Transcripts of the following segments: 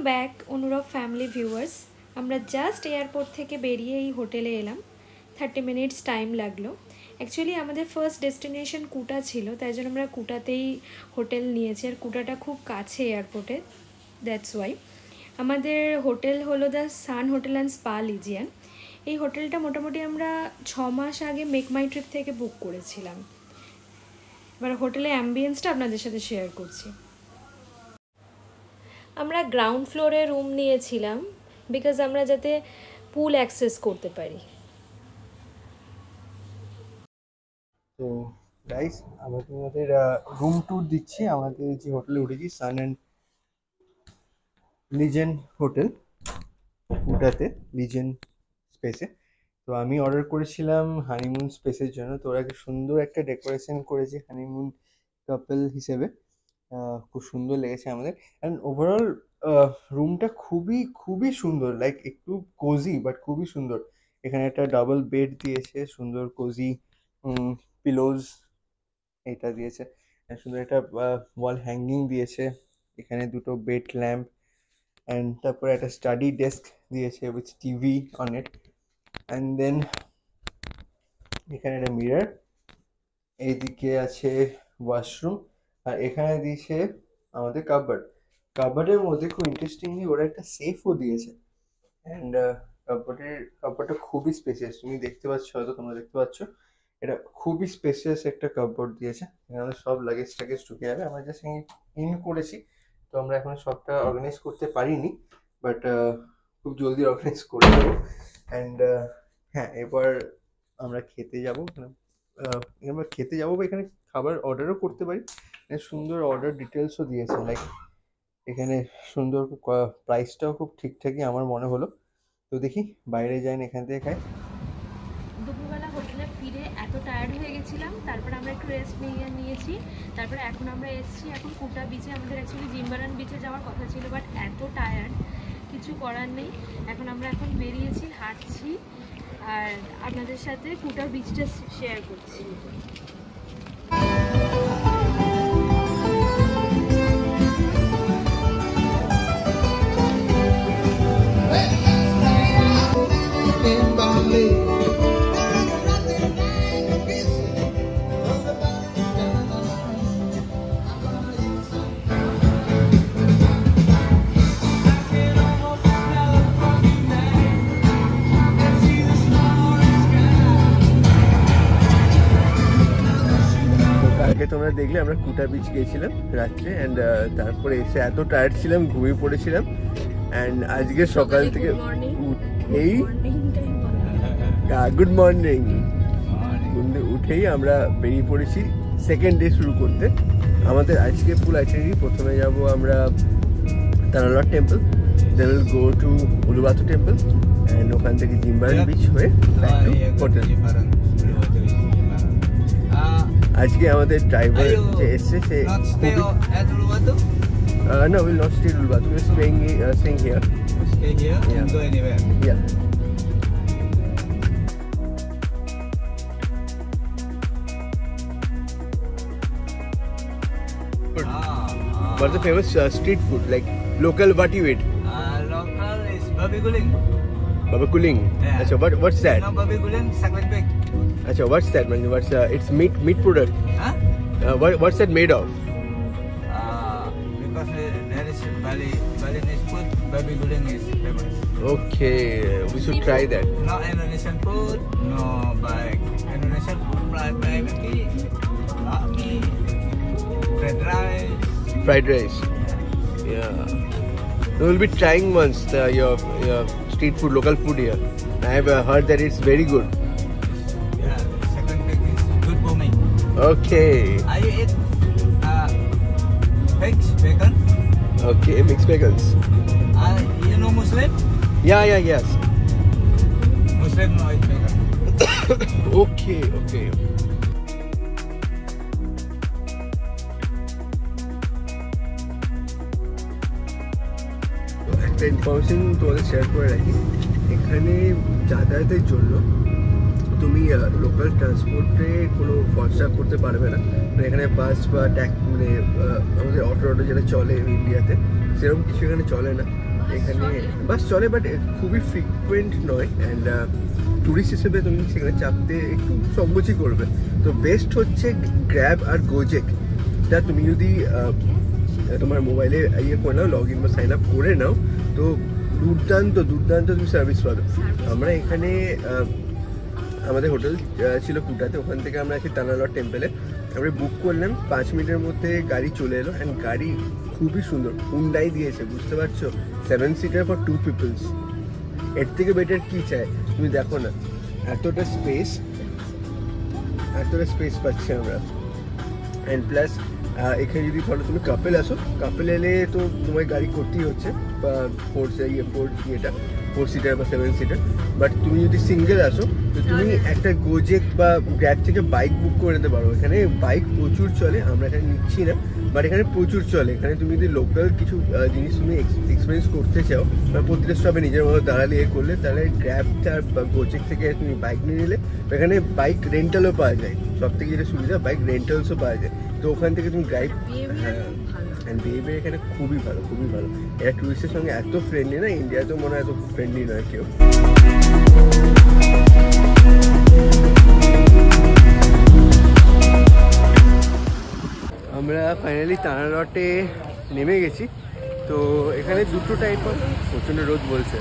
Back অনুরব family viewers. আমরা just airport থেকে বেরিয়ে এই হোটেলে এলাম। 30 মিনিটস টাইম লাগলো। অ্যাকচুয়ালি আমাদের ফার্স্ট ডেস্টিনেশন কুটা ছিল, তাই জন্য আমরা কুটাতেই হোটেল নিয়েছি। আর কুটাটা খুব কাছে এয়ারপোর্টে, দ্যাটস ওয়াই। আমাদের হোটেল হলো the sun hotel and spa লিজিয়ান। এই হোটেলটা মোটামুটি আমরা 6 মাস আগে মেক মাই ট্রিপ থেকে বুক করেছিলাম। এবার হোটেলের অ্যাম্বিয়েন্সটা আপনাদের সাথে শেয়ার করছি। আমরা গ্রাউন্ড ফ্লোরে রুম নিয়েছিলাম বিকজ আমরা যাতে পুল অ্যাক্সেস করতে পারি। তো গাইস, আমরা তোমাদের রুম ট্যুর দিচ্ছি। আমাদের যে হোটেলে উঠেছি সান অ্যান্ড লিজেন্ড হোটেল, কুটাতে লিজেন্ড স্পেসে। তো আমি অর্ডার করেছিলাম হানিমুন স্পেসের জন্য। তো ওরা সুন্দর একটা ডেকোরেশন করেছে হানিমুন কাপল হিসেবে, খুব সুন্দর লেগেছে আমাদের। অ্যান্ড ওভারঅল রুমটা খুবই সুন্দর, লাইক একটু কোজি বাট খুবই সুন্দর। এখানে একটা ডাবল বেড দিয়েছে, সুন্দর কোজি পিলোজ এটা দিয়েছে, সুন্দর একটা ওয়াল হ্যাঙ্গিং দিয়েছে। এখানে দুটো বেড ল্যাম্প অ্যান্ড তারপরে একটা স্টাডি ডেস্ক দিয়েছে with TV on it. And then এখানে একটা মিরর, এইদিকে আছে ওয়াশরুম, আর এখানে দিয়েছে আমাদের কাপবোর্ডের মধ্যে খুব ইন্টারেস্টিংলি ওরা একটা সেফও দিয়েছে। অ্যান্ড কাপবোর্ডটা খুবই স্পেসিয়াস, তুমি দেখতে পাচ্ছ, হয়তো তোমরা দেখতে পাচ্ছ, এটা খুবই স্পেসিয়াস একটা কাপবোর্ড দিয়েছে। এখানে আমাদের সব লাগেজ টাগেজ ঢুকে যাবে। আমরা জাস্ট ইন করেছি, তো আমরা এখন সবটা অর্গানাইজ করতে পারিনি, বাট খুব জলদি অর্গানাইজ করে দেবো। অ্যান্ড হ্যাঁ, এবার আমরা খেতে যাবো। আমরা খেতে যাবো বা এখানে খাবার অর্ডারও করতে পারি। সুন্দর অর্ডার ডিটেলসও দিয়েছে, লাইক এখানে সুন্দর প্রাইসটাও খুব ঠিকঠাকই আমার মনে হলো। তো দেখি বাইরে যাই না, এখান থেকে খাই। দুপুরবেলা হোটেলে ফিরে এত টায়ার্ড হয়ে গেছিলাম, তারপরে আমরা একটু রেস্ট নিয়েছি। তারপরে এখন আমরা এসেছি এখন কুটা বিচে। আমাদের অ্যাকচুয়ালি জিম্বারান বিচে যাওয়ার কথা ছিল, বাট এত টায়ার্ড, কিছু করার নেই। আমরা এখন বেরিয়েছি, হাঁটছি, আর আপনাদের সাথে কুটা বিচটা শেয়ার করছি। তোমরা দেখলে আমরা কুটা বিচ গিয়েছিলাম রাত্রে, অ্যান্ড তারপরে এসে এত টায়ার্ড ছিলাম, ঘুমিয়ে পড়েছিলাম। অ্যান্ড আজকে সকাল থেকে উঠেই গুড মর্নিং উঠেই আমরা বেরিয়ে পড়েছি সেকেন্ড ডে শুরু করতে। আমাদের আজকে ফুল আইটিনারি, প্রথমে যাব আমরা Tanah Lot temple, then will go to Uluwatu temple, and ওখান থেকে জিম্বারান বিচ হয়ে ব্যাক টু হোটেল। আজকে আমাদের ড্রাইভার যে এসছে সে no, we'll not stay at Ulubatu. We're staying here. Stay here and go anywhere. Yeah. What's the famous street food, like local? What you eat? Local is babi guling. Babi guling. Yeah. Achha, what's that? No, babi guling, chocolate cake. Achha, what's that? Man, what's it's meat product? Huh? What's that made of? Because there is Balinese food, babi guling is famous. Okay, we should try that. No Indonesian food, no like Indonesian food, bakmi, fried rice. Yeah. We'll be trying once your street food, local food here. I have heard that it's very good. Yeah, second cake is good for me. Okay. I eat eggs, bacon. Okay, mixed bagels. You know Muslim? Yes. Muslim no eat bacon. Okay. একটা information তোমাদের share করে রাখি। এখানে যাতায়াতের জন্য তুমি local ট্রান্সপোর্টে কোনো খরচা করতে পারবে না। এখানে বাস বা আমাদের অটো যেটা চলে ইন্ডিয়াতে, সেরকম কিছু এখানে চলে না। এখানে বাস চলে, বাট খুবই ফ্রিকুয়েন্ট নয়, অ্যান্ড টুরিস্ট হিসেবে তুমি সেখানে চাপতে একটু সংকোচই করবে। তো বেস্ট হচ্ছে গ্র্যাব আর গোজেক, যা তুমি যদি তোমার মোবাইলে ইয়ে করে নাও, লগ ইন বা সাইন আপ করে নাও, তো দুর্দান্ত তুমি সার্ভিস পাবে। আমরা এখানে আমাদের হোটেল ছিল কুটাতে, ওখান থেকে আমরা আছি তানালট টেম্পলে। আমরা বুক করলাম, 5 মিনিটের মধ্যে গাড়ি চলে এলো, অ্যান্ড গাড়ি খুবই সুন্দর, হুন্ডাই দিয়েছে, বুঝতে পারছো, 7 সিটার ফর 2 পিপলস। এর থেকে বেটার কি চাই? তুমি দেখো না, এতটা স্পেস পাচ্ছি আমরা। অ্যান্ড প্লাস এখানে যদি ধরো তুমি কাপেল আসো, কাপেল এলে তো তোমার গাড়ি করতেই হচ্ছে, বা 4 সিটার বা 7 সিটার। বাট তুমি যদি সিঙ্গেল আসো, তো তুমি একটা গোজেক বা গ্র্যাব থেকে বাইক বুক করে নিতে পারো। এখানে বাইক প্রচুর চলে, আমরা এখানে নিচ্ছি না, বাট এখানে প্রচুর চলে। এখানে তুমি যদি লোকাল কিছু জিনিস তুমি এক্সপিরিয়েন্স করতে চাও, বা প্রতিটা স্টপে নিজের মতো দাঁড়ালে করলে, তাহলে গ্র্যাবটা বা গোজেক থেকে তুমি বাইক নিয়ে নিলে, এখানে বাইক রেন্টালও পাওয়া যায়। সব থেকে যেটা সুবিধা, বাইক রেন্টালসও পাওয়া যায়। তো ওখান থেকে তুমি ড্রাইভ, হ্যাঁ, অ্যান্ড বিহেভিয়ার এখানে খুবই ভালো। এরা টুরিস্টের সঙ্গে এত ফ্রেন্ডলি না, ইন্ডিয়াতেও মনে হয় এত ফ্রেন্ডলি নয় কেউ। আমরা ফাইনালি তানালটে নেমে গেছি। তো এখানে দুটো টাইপ হয়, প্রচণ্ড রোদ বলছে,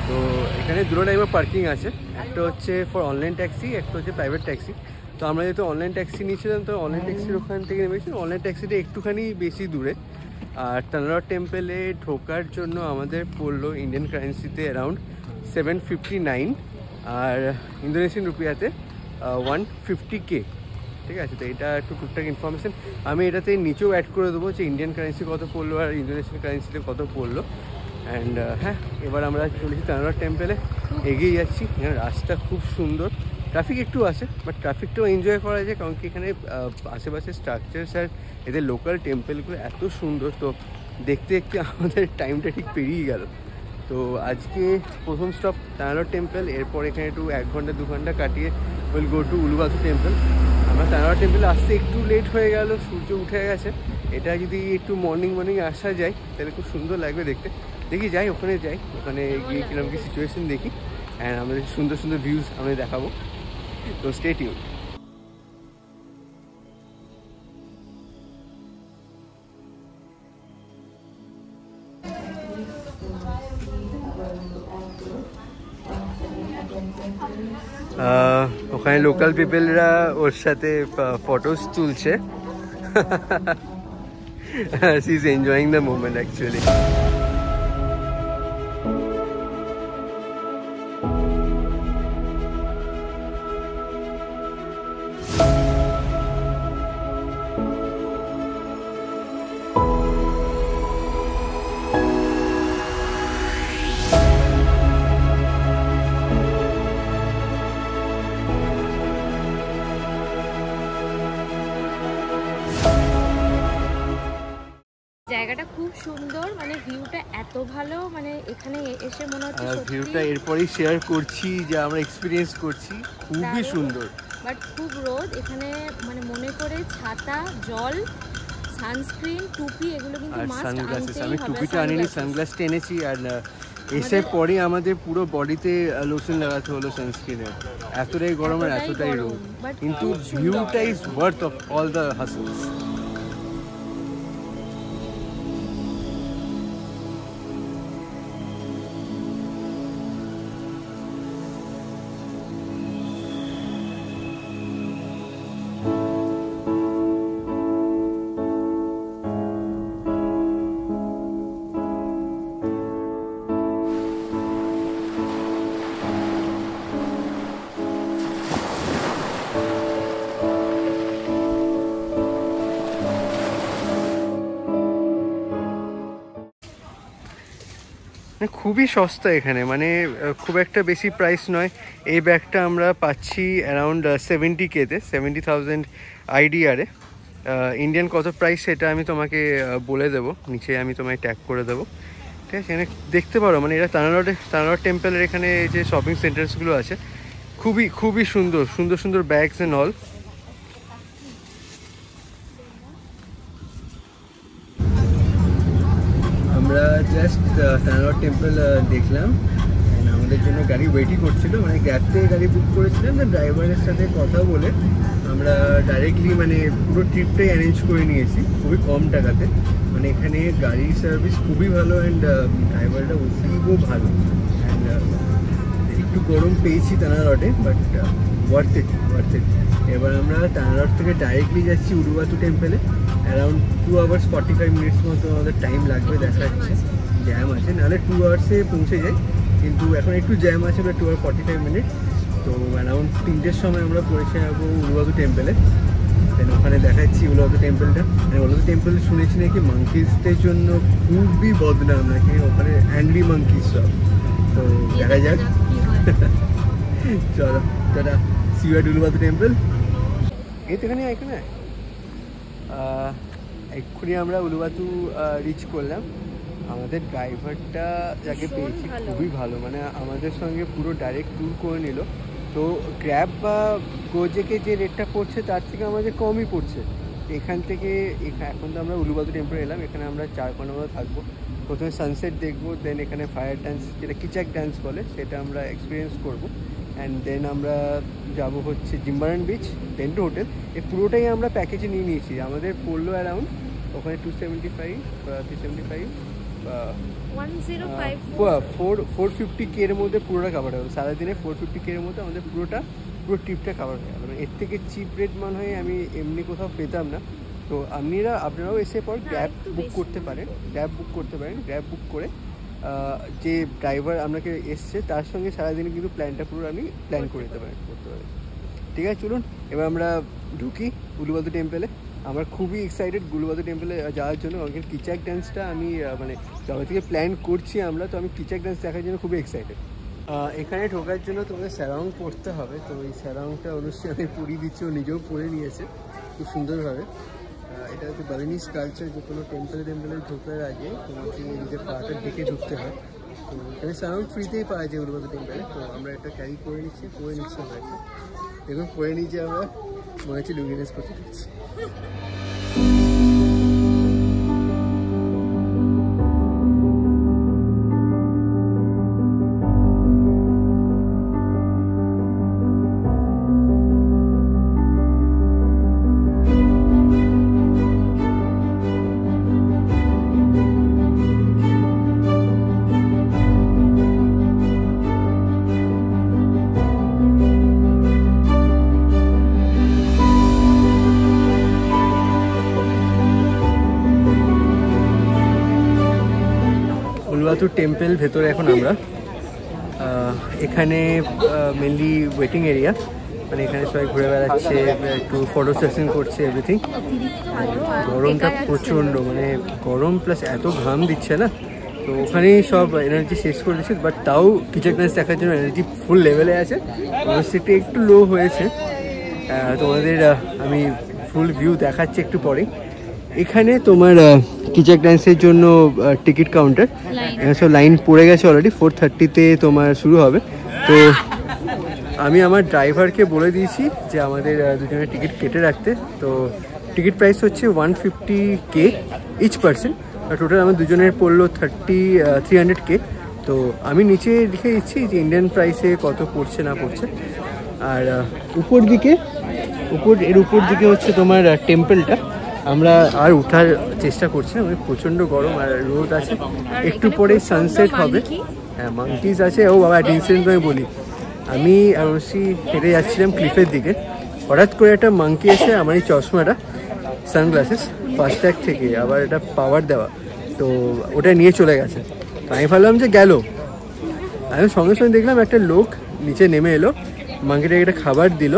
তো এখানে দুটো টাইপের পার্কিং আছে। একটা হচ্ছে ফর অনলাইন ট্যাক্সি, একটা হচ্ছে প্রাইভেট ট্যাক্সি। তো আমরা যেহেতু অনলাইন ট্যাক্সি নিয়েছিলাম, তো অনলাইন ট্যাক্সির ওখান থেকে নেমেছি। অনলাইন ট্যাক্সিটা একটুখানি বেশি দূরে, আর তানালট টেম্পলে ঢোকার জন্য আমাদের পড়লো ইন্ডিয়ান কারেন্সিতে অ্যারাউন্ড 759, আর ইন্দোনেশিয়ান রুপিয়াতে 150K। ঠিক আছে, তো এটা একটু টুকটাক ইনফরমেশন আমি এটাতে নিচেও অ্যাড করে দেবো, যে ইন্ডিয়ান কারেন্সি কত পড়লো আর ইন্দোনেশিয়ান কারেন্সিতে কত পড়লো। অ্যান্ড হ্যাঁ, এবার আমরা চলেছি তানালট টেম্পলে, এগিয়ে যাচ্ছি। এখানে রাস্তা খুব সুন্দর, ট্রাফিক একটু আছে, বাট ট্রাফিকটাও এনজয় করা যায়, কারণ কি এখানে আশেপাশে স্ট্রাকচার্স আর এদের লোকাল টেম্পলগুলো এত সুন্দর। তো দেখতে দেখতে আমাদের টাইমটা ঠিক পেরিয়ে গেল। তো আজকে প্রথম স্টপ তানালট টেম্পল, এরপর এখানে একটু 1 ঘন্টা 2 ঘন্টা কাটিয়ে will go to Uluwatu temple. আমরা তানালট টেম্পলে আসতে একটু লেট হয়ে গেল, সূর্য উঠে গেছে। এটা যদি একটু মর্নিং আসা যায়, তাহলে খুব সুন্দর লাগবে দেখতে। দেখি যাই, ওখানে গিয়ে কিরকম কি সিচুয়েশন দেখি, অ্যান্ড আমাদের সুন্দর ভিউজ আমি দেখাবো। তো স্টে টিউন। ওখানে লোকাল পিপলরা ওর সাথে ফটোস তুলছে। She is enjoying the moment actually. জায়গাটা খুব সুন্দর, মানে ভিউটা এত ভালো, মানে এখানে এসে মনে হচ্ছে ভিউটা এরপরেই শেয়ার করছি যে আমরা এক্সপিরিয়েন্স করছি, খুবই সুন্দর। বাট খুব রোদ এখানে, মানে মনে করে ছাতা, জল, সানস্ক্রিন, টুপি এগুলো কিন্তু মাস্ট আনতেই হবে। আমি টুপিটা আনিনি, সানগ্লাসটা এনেছি। আর এসে পরে আমাদের পুরো বডিতে লোশন লাগাতে হলো সানস্ক্রিনের, এতটাই গরম আর এতটাই রোদ, কিন্তু ভিউটা is worth of all the hassles. খুবই সস্তা এখানে, মানে খুব একটা বেশি প্রাইস নয়। এই ব্যাগটা আমরা পাচ্ছি অ্যারাউন্ড 70K-তে, 70,000 IDR-এ। ইন্ডিয়ান কত প্রাইস সেটা আমি তোমাকে বলে দেবো, নিচে আমি তোমায় ট্যাগ করে দেবো। ঠিক আছে, এখানে দেখতে পারো, মানে এটা তানালট টেম্পলের এখানে যে শপিং সেন্টার্সগুলো আছে, খুবই সুন্দর ব্যাগস অ্যান্ড অল। আমরা জাস্ট তানারট টেম্পল দেখলাম। And আমাদের জন্য গাড়ি ওয়েটই করছিল, মানে গ্যাপ থেকে গাড়ি বুক করেছিলাম। ড্রাইভারের সাথে কথা বলে আমরা ডাইরেক্টলি মানে পুরো ট্রিপটাই অ্যারেঞ্জ করে নিয়েছি খুবই কম টাকাতে। মানে এখানে গাড়ির সার্ভিস খুবই ভালো অ্যান্ড ড্রাইভারটা অতীব ভালো। অ্যান্ড একটু গরম পেয়েছি তানারটে, বাট ওয়ার্থ ইট। এবার আমরা তানারট থেকে ডাইরেক্টলি যাচ্ছি উলুবাতু টেম্পলে। অ্যারাউন্ড 2 hours 45 minutes মতো আমাদের টাইম লাগবে, দেখা যাচ্ছে জ্যাম আছে, নাহলে 2 hours-এ পৌঁছে যাই, কিন্তু এখন একটু জ্যাম আছে, 2 hours 45 minutes। তো অ্যারাউন্ড 3টের সময় আমরা পৌঁছে যাবো উলুবাতু টেম্পলে। দেন ওখানে দেখাচ্ছি উলুবাতু টেম্পলটা। উলুবাতু টেম্পল শুনেছি নাকি মাঙ্কিসদের জন্য খুবই বদনাম, নাকি ওখানে অ্যাংরি মাঙ্কিস সব। তো দেখা যাক, চলো টাটা, see you at Uluwatu temple. এখানে এক্ষুনি আমরা উলুবাতু রিচ করলাম। আমাদের ড্রাইভারটা যাকে পেয়েছি খুবই ভালো, মানে আমাদের সঙ্গে পুরো ডাইরেক্ট ট্যুর করে নিল। তো গ্র্যাব বা গোজেকে যে রেটটা পড়ছে তার থেকে আমাদের কমই পড়ছে। এখান থেকে এখন তো আমরা উলুবাতু টেম্পল এলাম, এখানে আমরা 4 ঘন্টা থাকবো। প্রথমে সানসেট দেখবো, দেন এখানে ফায়ার ডান্স, যেটা কিচাক ডান্স বলে, সেটা আমরা এক্সপিরিয়েন্স করবো। অ্যান্ড দেন আমরা যাব হচ্ছে জিম্বারান বিচ, দেন টু হোটেল। এই পুরোটাই আমরা প্যাকেজে নিয়ে নিয়েছি। আমাদের পড়লো অ্যারাউন্ড ওখানে 275 375 450K এর মধ্যে পুরোটা কাভার হবে। সারাদিনে 450K এর মধ্যে আমাদের পুরো ট্রিপটা কাভার হয়ে গেল। এর থেকে চিপ রেট মনে হয় আমি এমনি কোথাও পেতাম না। তো আপনারাও এসে পর গ্র্যাব বুক করতে পারেন। গ্র্যাব বুক করে যে ড্রাইভার আপনাকে এসছে তার সঙ্গে সারাদিনে কিন্তু প্ল্যানটা পুরো আপনি প্ল্যান করে দিতে পারেন, করতে পারেন। ঠিক আছে, চলুন এবার আমরা ঢুকি উলুবাতু টেম্পলে। আমরা খুবই এক্সাইটেড উলুবাতু টেম্পলে যাওয়ার জন্য, কারণ কিচাক ডান্সটা আমি মানে যবে থেকে প্ল্যান করছি আমরা, তো আমি কিচাক ডান্স দেখার জন্য খুবই এক্সাইটেড। এখানে ঢোকার জন্য তোমাদের স্যারাং পরতে হবে। তো এই স্যারাংটা অবশ্যই আমি পরিয়ে দিচ্ছি, ও নিজেও পরে নিয়েছে খুব সুন্দরভাবে। এটা হচ্ছে বালিনিস কালচার, যে কোনো টেম্পলে ঢোকার আগে তোমাকে নিজের পাটা ডেকে ঢুকতে হয়। তো এখানে সাউন্ড ফ্রিতেই পাওয়া যায় উলুবাতু টেম্পলে। তো আমরা এটা ক্যারি করে নিচ্ছি আমরা একটা, দেখুন পরে নিয়েছি আমরা, মনে হচ্ছে লুগিনেস করতে দিচ্ছি। উলুবাতু টেম্পল ভেতরে এখন আমরা এখানে মেনলি ওয়েটিং এরিয়া, মানে এখানে সবাই ঘুরে বেড়াচ্ছে, একটু ফটো সেশন করছে, এভরিথিং। গরমটা প্রচণ্ড, মানে গরম প্লাস এত ঘাম দিচ্ছে না, তো ওখানেই সব এনার্জি শেষ করে দিচ্ছে। বাট তাও কিচাক ডান্স দেখার জন্য এনার্জি ফুল লেভেলে আছে। সেটা একটু লো হয়েছে, তোমাদের আমি ফুল ভিউ দেখাচ্ছি একটু পরে। এখানে তোমার কিচাক ডান্সের জন্য টিকিট কাউন্টার, এখানে সব লাইন পড়ে গেছে অলরেডি। 4:30-তে তোমার শুরু হবে। তো আমি আমার ড্রাইভারকে বলে দিয়েছি যে আমাদের দুজনের টিকিট কেটে রাখতে। তো টিকিট প্রাইস হচ্ছে 150K ইচ পার্সন। টোটাল আমার দুজনের পড়লো 300K। তো আমি নিচে লিখে দিচ্ছি যে ইন্ডিয়ান প্রাইসে কত পড়ছে না পড়ছে। আর উপর দিকে হচ্ছে তোমার টেম্পলটা। আমরা আর ওঠার চেষ্টা করছি না, মানে প্রচণ্ড গরম আর রোদ আছে। একটু পরে সানসেট হবে। হ্যাঁ, মাঙ্কিজ আছে। ও বাবা, একটা ইনসিডেন্ট আমি বলি। আমি অবশ্যই হেঁটে যাচ্ছিলাম ক্লিফের দিকে, হঠাৎ করে একটা মাঙ্কি এসে আমার এই চশমাটা, সানগ্লাসেস ফাস্ট্যাগ থেকে আবার এটা পাওয়ার দেওয়া, তো ওটা নিয়ে চলে গেছে। তো আমি ভাবলাম যে গেল, আমি সঙ্গে সঙ্গে দেখলাম একটা লোক নিচে নেমে এলো, মাঙ্কিটাকে একটা খাবার দিল,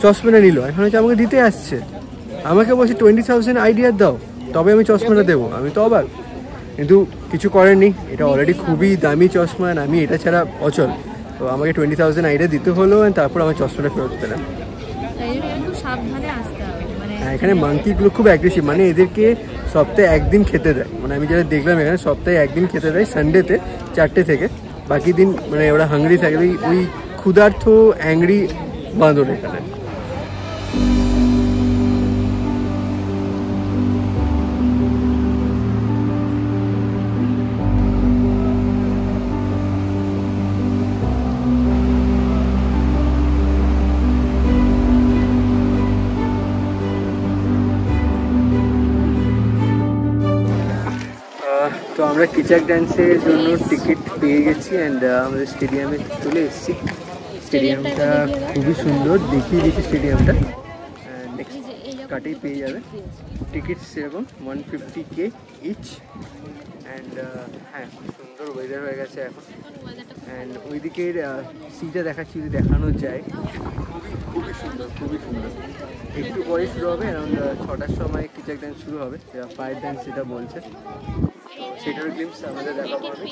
চশমাটা নিল, এখন হচ্ছে আমাকে দিতে আসছে। আমাকে বলছে 20,000 আইডিয়া দাও তবে আমি চশমাটা দেবো। আমি তো অবাক, কিন্তু কিছু করার নেই, এটা অলরেডি খুবই দামি চশমা, আমি এটা ছাড়া অচল। তো আমাকে 20,000 আইডিয়া দিতে হলো, তারপর আমার চশমাটা ফেরত পেলাম। হ্যাঁ, এখানে মাঙ্কিগুলো খুব অ্যাগ্রেসিভ, মানে এদেরকে সপ্তাহে একদিন খেতে দেয়। মানে আমি যেটা দেখলাম এখানে সপ্তাহে একদিন খেতে দেয়, সানডেতে 4টে থেকে। বাকি দিন মানে ওরা হাংরি থাকে, ওই ক্ষুধার্থ অ্যাংরি বাঁদর এখানে। তো আমরা কিচাক ড্যান্সের জন্য টিকিট পেয়ে গেছি অ্যান্ড আমাদের স্টেডিয়ামে চলে এসেছি। স্টেডিয়ামটা খুবই সুন্দর, দেখিয়ে দিয়েছি স্টেডিয়ামটা। নেক্সট কাটেই পেয়ে যাবে টিকিট সেরকম 150K ইচ। অ্যান্ড হ্যাঁ, খুব সুন্দর ওয়েদার হয়ে গেছে এখন। অ্যান্ড ওইদিকের সিটা দেখাচ্ছি, যদি দেখানো যায়, খুবই সুন্দর, খুবই সুন্দর। একটু পরে শুরু হবে, অ্যারাউন্ড 6টার সময় কিচাক ড্যান্স শুরু হবে, ফায়ার ড্যান্স যেটা বলছে, সেটার গ্লিম্পস আমাদের দেখা পাবে।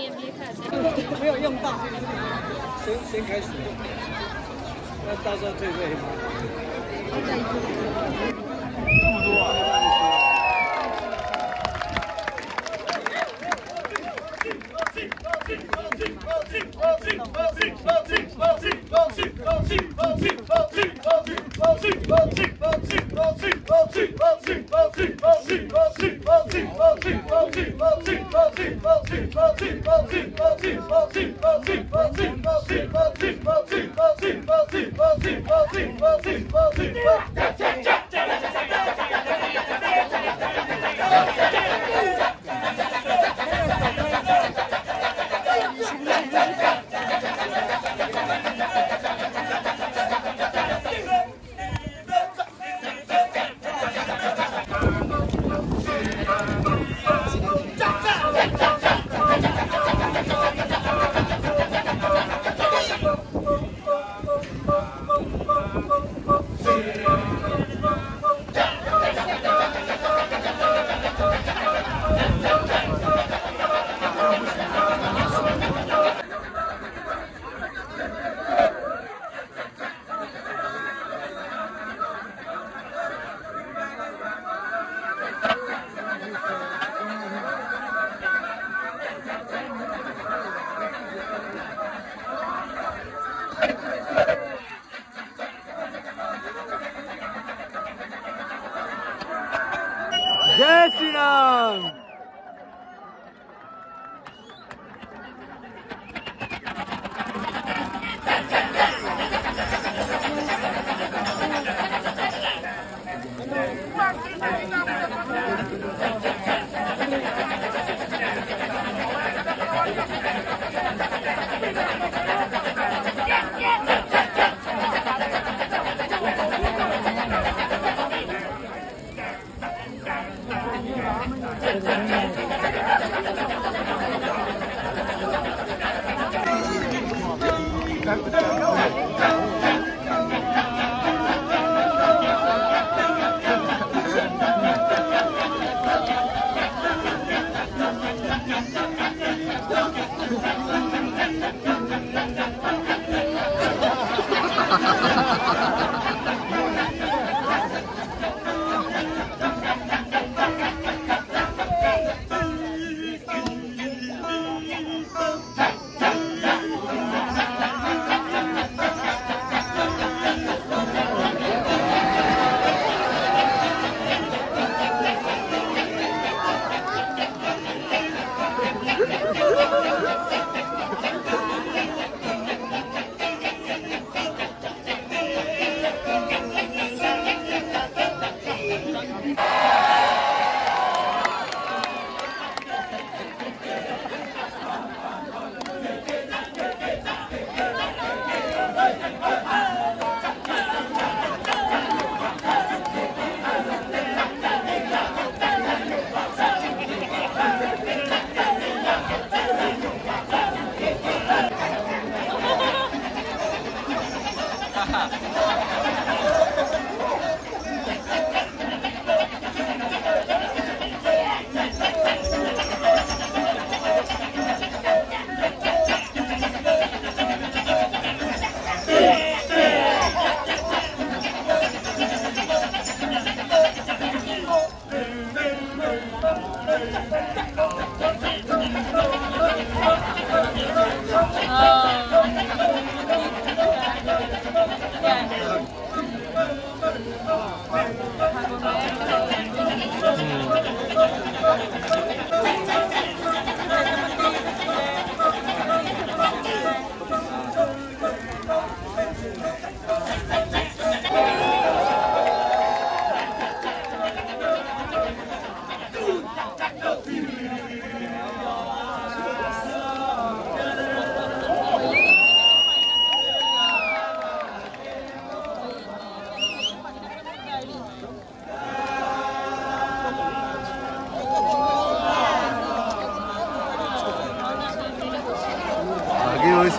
जय Shri Ram.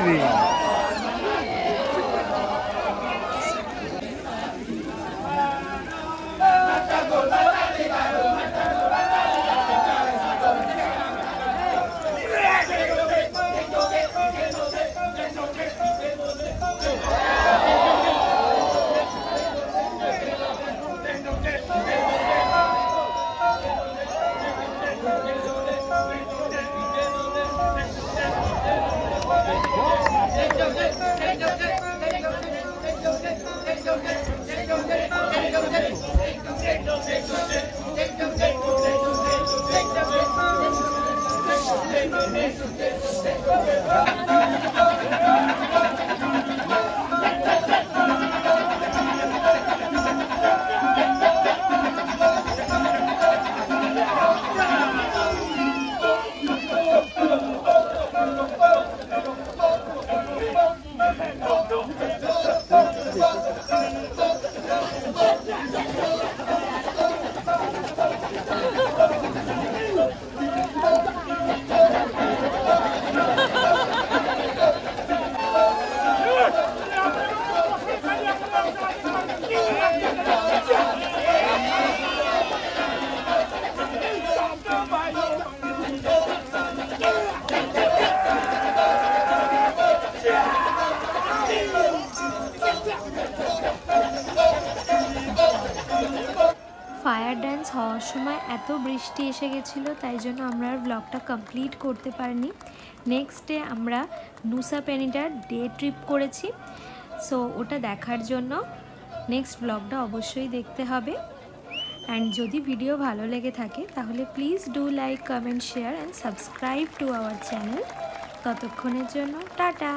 amazing. Fire dance হওয়ার সময় এত বৃষ্টি এসে গেছিলো, তাই জন্য আমরা আর ব্লগটা কমপ্লিট করতে পারিনি। নেক্সট ডে আমরা নুসা পেনিটার ডে ট্রিপ করেছি, সো ওটা দেখার জন্য নেক্সট ব্লগটা অবশ্যই দেখতে হবে। অ্যান্ড যদি ভিডিও ভালো লেগে থাকে তাহলে please do like, comment, share and subscribe to our channel. ততক্ষণের জন্য টাটা।